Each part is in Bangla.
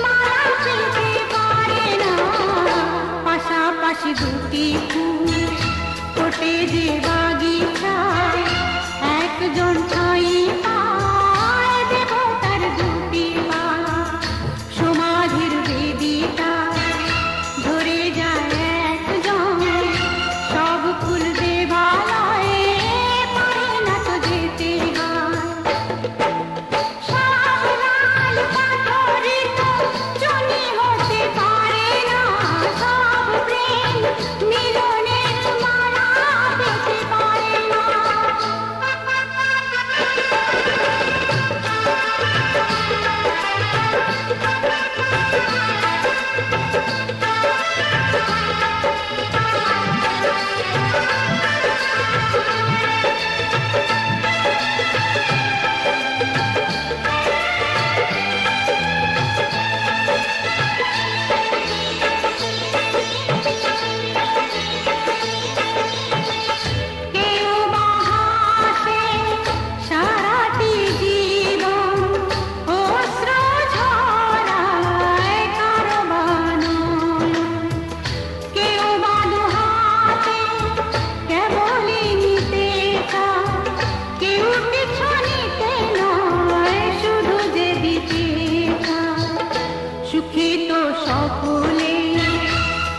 মালা পেতে পারে না। পাশাপাশি দুটি ফুল ফোটে যে বাগিচায়, একজন ঠাঁই পায় দেবতার দুটি পা। সমাধির বেদিটা ধরে যায় একজন, সব ফুল দেবালয়ে পারে না তো যেতে হয়। সব লাল পাথরে তো জনি হতে পারে না, সব প্রেম মিলনের মালা পেতে পারে না। কেউ বা হাসে সারাটি জীবন, অশ্র ঝরায় কারো বা নয়ন। কেউ বা দুহাতে কেবলই নিতে চায়, কেউ কিছু নিতে নয়, শুধু যে দিতে চায়। সুখী তো সকলে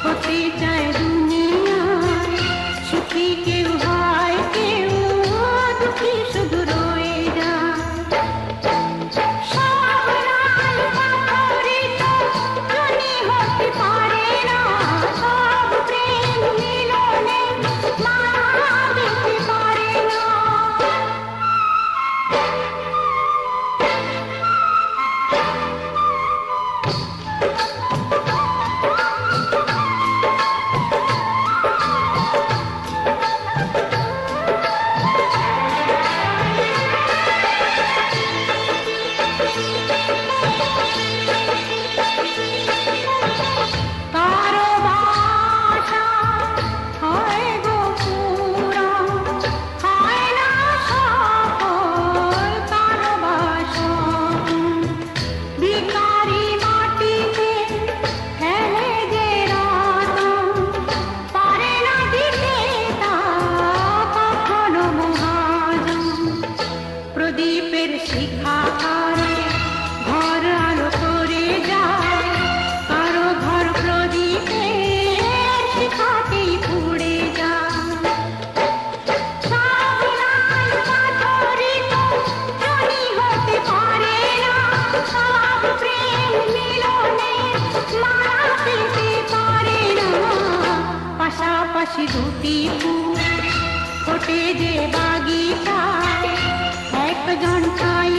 হতে চায় দুনিয়ায়, সুখী কেউ হয়, কেউ দুঃখী শুধু রয়ে যায়। সব লাল পাথরে তো জনি হতে পারে না, সব প্রেম মিলনের মালা পেতে পারে না। কারো বাসা হয় গো পুরাণ, হয় না সফল কারো বাসা। ভিখারি মাটিতে ফেলে যে রতন, পারে না দিতে তা কখনো মহাজন। প্রদীপের শিখা কারো ঘর আলো করে যায়, কারো ঘর প্রদীপের শিখাতেই পুড়ে যায়। সব লাল পাথরে তো জনি হতে পারে না, সব প্রেম মিলনের মালা পেতে পারে না। পাশাপাশি দুটি ফুল ফোটে যে বাগিচায়, একজন ঠাঁই